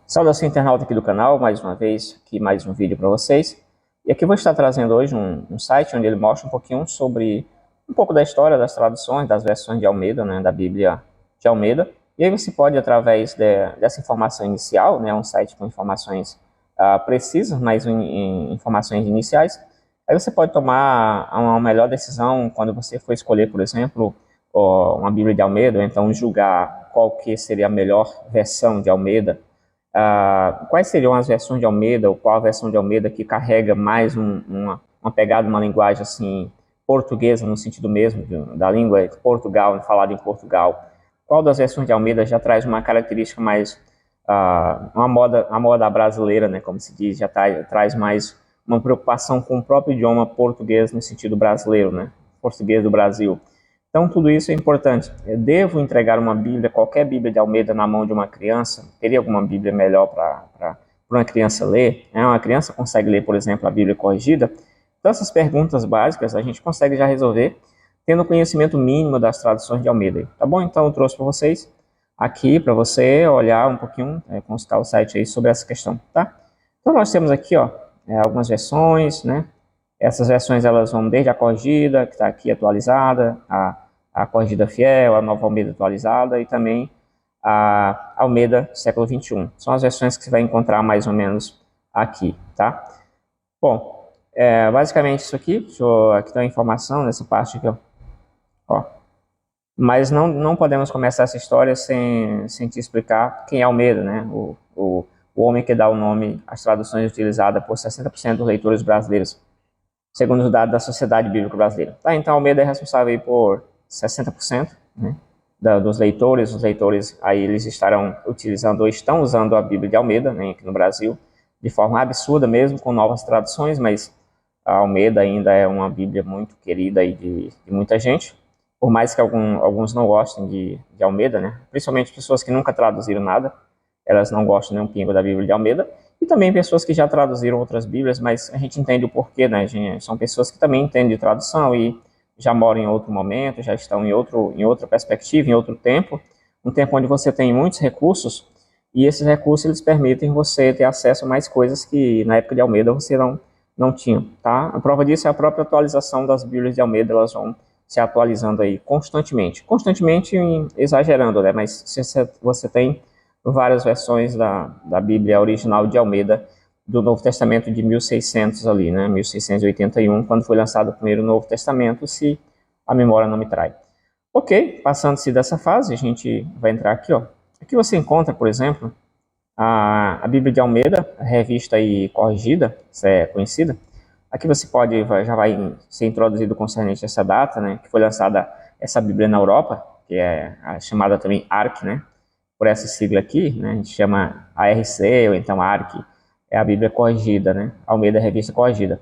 Saudação internauta aqui do canal, mais uma vez, aqui mais um vídeo para vocês. E aqui eu vou estar trazendo hoje um site onde ele mostra um pouquinho sobre um pouco da história das traduções, das versões de Almeida, né, da Bíblia de Almeida. E aí você pode, através dessa informação inicial, né, um site com informações precisas, mas em informações iniciais, aí você pode tomar uma melhor decisão quando você for escolher, por exemplo, uma Bíblia de Almeida, ou então julgar qual que seria a melhor versão de Almeida. Quais seriam as versões de Almeida, ou qual a versão de Almeida que carrega mais uma pegada, uma linguagem assim, portuguesa, no sentido mesmo da língua de Portugal, falada em Portugal? Qual das versões de Almeida já traz uma característica mais, a moda brasileira, né, como se diz, já traz mais uma preocupação com o próprio idioma português no sentido brasileiro, né, português do Brasil. Então, tudo isso é importante. Eu devo entregar uma Bíblia, qualquer Bíblia de Almeida, na mão de uma criança? Teria alguma Bíblia melhor para uma criança ler? Uma criança consegue ler, por exemplo, a Bíblia corrigida? Então, essas perguntas básicas a gente consegue já resolver tendo conhecimento mínimo das traduções de Almeida. Tá bom? Então, eu trouxe para vocês aqui, para você olhar um pouquinho, consultar o site aí sobre essa questão, tá? Então, nós temos aqui, algumas versões, né? Essas versões, elas vão desde a corrigida, que está aqui atualizada, a corrigida fiel, a nova Almeida atualizada e também a Almeida século XXI. São as versões que você vai encontrar mais ou menos aqui, tá? Bom, basicamente isso aqui, aqui tem a informação nessa parte aqui, ó. Mas não podemos começar essa história sem te explicar quem é Almeida, né? O homem que dá o nome às traduções utilizadas por 60% dos leitores brasileiros, segundo os dados da Sociedade Bíblica Brasileira. Tá, então, Almeida é responsável por 60%, né, dos leitores. Os leitores aí eles estarão utilizando ou estão usando a Bíblia de Almeida, né, aqui no Brasil, de forma absurda mesmo, com novas traduções, mas a Almeida ainda é uma Bíblia muito querida aí de muita gente, por mais que alguns não gostem de Almeida, né, principalmente pessoas que nunca traduziram nada, elas não gostam nem um pingo da Bíblia de Almeida, e também pessoas que já traduziram outras Bíblias, mas a gente entende o porquê, né? São pessoas que também entendem de tradução e já moram em outro momento, já estão em outra perspectiva, em outro tempo, um tempo onde você tem muitos recursos, e esses recursos eles permitem você ter acesso a mais coisas que na época de Almeida você não tinha, tá? A prova disso é a própria atualização das Bíblias de Almeida, elas vão se atualizando aí constantemente exagerando, né? Mas se você tem várias versões da Bíblia original de Almeida, do Novo Testamento de 1600 ali, né, 1681, quando foi lançado o primeiro Novo Testamento, se a memória não me trai. Ok, passando-se dessa fase, a gente vai entrar aqui, ó. Aqui você encontra, por exemplo, a Bíblia de Almeida, revista e corrigida, essa é conhecida. Aqui você já vai ser introduzido concernente a essa data, né, que foi lançada essa Bíblia na Europa, que é chamada também ARC, né, por essa sigla aqui, né, a gente chama ARC, ou então ARC, é a Bíblia corrigida, né, Almeida Revista Corrigida.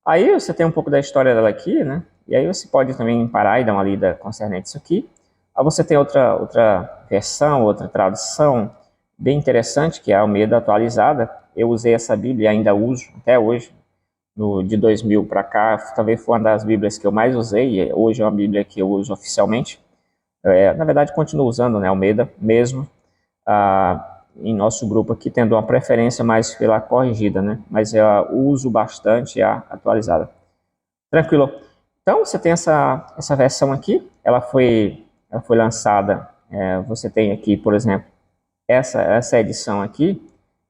Aí você tem um pouco da história dela aqui, né, e aí você pode também parar e dar uma lida concernente isso aqui. Aí você tem outra versão, outra tradução bem interessante, que é a Almeida atualizada. Eu usei essa Bíblia e ainda uso até hoje, de 2000 para cá, talvez foi uma das Bíblias que eu mais usei, hoje é uma Bíblia que eu uso oficialmente. Na verdade, continuo usando, né, Almeida, mesmo em nosso grupo aqui, tendo uma preferência mais pela corrigida, né, mas eu uso bastante a atualizada. Tranquilo. Então, você tem essa versão aqui, ela foi lançada, você tem aqui, por exemplo, essa edição aqui,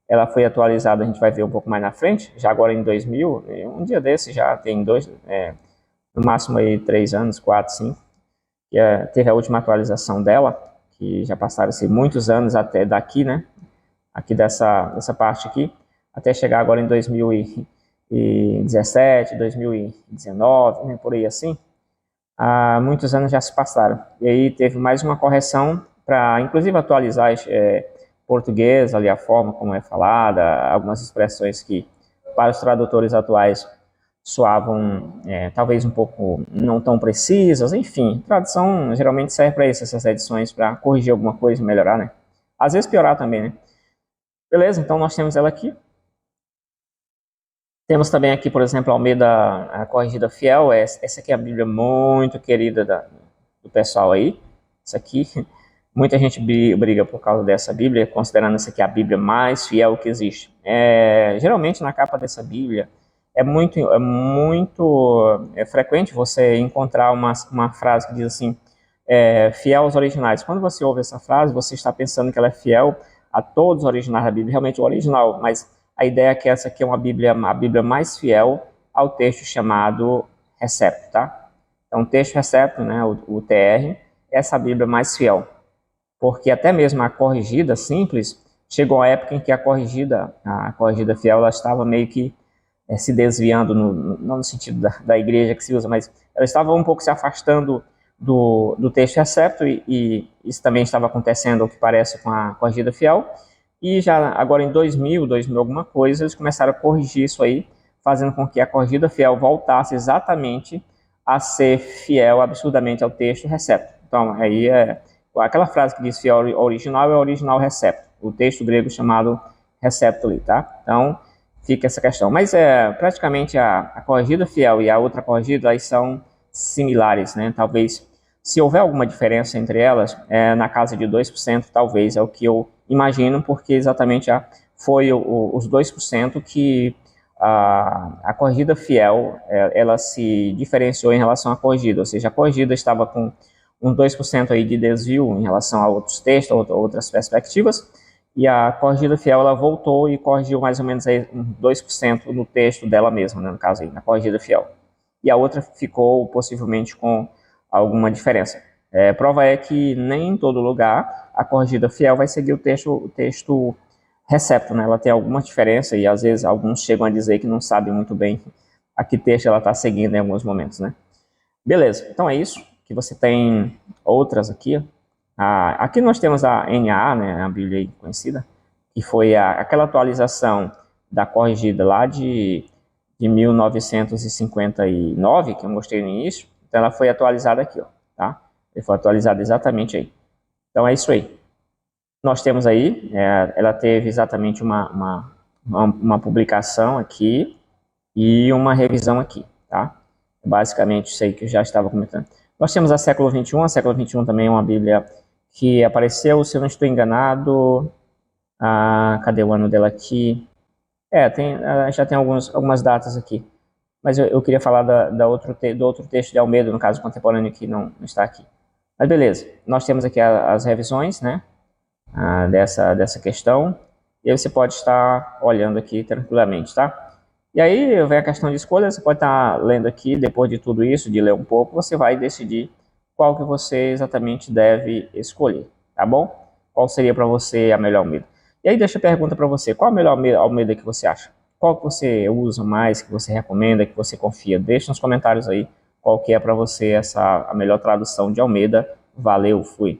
ela foi atualizada, a gente vai ver um pouco mais na frente, já agora em 2000, um dia desse já tem no máximo aí 3 anos, 4, 5, que teve a última atualização dela, que já passaram-se muitos anos até daqui, né? Aqui dessa parte aqui, até chegar agora em 2017, 2019, né, por aí assim. Muitos anos já se passaram. E aí teve mais uma correção para, inclusive, atualizar português, ali a forma como é falada, algumas expressões que, para os tradutores atuais, soavam talvez um pouco não tão precisas, enfim, tradução geralmente serve para isso, essas edições, para corrigir alguma coisa, melhorar, né? Às vezes piorar também, né? Beleza, então nós temos ela aqui. Temos também aqui, por exemplo, a Almeida a Corrigida Fiel, essa aqui é a Bíblia muito querida do pessoal aí, essa aqui, Muita gente briga por causa dessa Bíblia, considerando essa aqui a Bíblia mais fiel que existe. Geralmente na capa dessa Bíblia é frequente você encontrar uma frase que diz assim, fiel aos originais. Quando você ouve essa frase, você está pensando que ela é fiel a todos os originais da Bíblia, realmente o original, mas a ideia é que essa aqui é a Bíblia mais fiel ao texto chamado Recepto, tá? Então, o texto Recepto, né, o TR, é essa Bíblia mais fiel. Porque até mesmo a corrigida simples, chegou a época em que a corrigida fiel, ela estava meio que se desviando, não no sentido da igreja que se usa, mas ela estava um pouco se afastando do texto recepto, e isso também estava acontecendo, ao que parece, com a corrigida fiel. E já agora em 2000 alguma coisa, eles começaram a corrigir isso aí, fazendo com que a corrigida fiel voltasse exatamente a ser fiel absurdamente ao texto recepto. Então, aí aquela frase que diz fiel ao original é o original recepto, o texto grego chamado recepto ali, tá? Então, fica essa questão. Mas praticamente a corrigida fiel e a outra corrigida, elas são similares, né? Talvez, se houver alguma diferença entre elas, na casa de 2%, talvez, é o que eu imagino, porque exatamente foi os 2% que a corrigida fiel, ela se diferenciou em relação à corrigida, ou seja, a corrigida estava com um 2% aí de desvio em relação a outros textos, outras perspectivas, e a corrigida fiel, ela voltou e corrigiu mais ou menos aí 2% no texto dela mesma, né, no caso aí, na corrigida fiel. E a outra ficou possivelmente com alguma diferença. Prova é que nem em todo lugar a corrigida fiel vai seguir o texto recepto, né? Ela tem alguma diferença e às vezes alguns chegam a dizer que não sabem muito bem a que texto ela está seguindo em alguns momentos, né? Beleza, então é isso, que você tem outras aqui. Aqui nós temos a NAA, né, a Bíblia conhecida, que foi aquela atualização da corrigida lá de 1959, que eu mostrei no início. Então ela foi atualizada aqui, ó, tá? Ele foi atualizada exatamente aí. Então é isso aí. Nós temos aí, ela teve exatamente uma publicação aqui e uma revisão aqui, tá? Basicamente isso aí que eu já estava comentando. Nós temos a século XXI. A século XXI também é uma Bíblia que apareceu, se eu não estou enganado, cadê o ano dela aqui? Já tem algumas datas aqui, mas eu queria falar do outro texto de Almeida, no caso contemporâneo, que não está aqui. Mas beleza, nós temos aqui as revisões, né, dessa questão, e aí você pode estar olhando aqui tranquilamente, tá? E aí vem a questão de escolha, você pode estar lendo aqui, depois de tudo isso, de ler um pouco, você vai decidir qual que você exatamente deve escolher, tá bom? Qual seria para você a melhor Almeida? E aí deixa a pergunta para você, qual a melhor Almeida que você acha? Qual que você usa mais, que você recomenda, que você confia? Deixa nos comentários aí qual que é para você a melhor tradução de Almeida. Valeu, fui!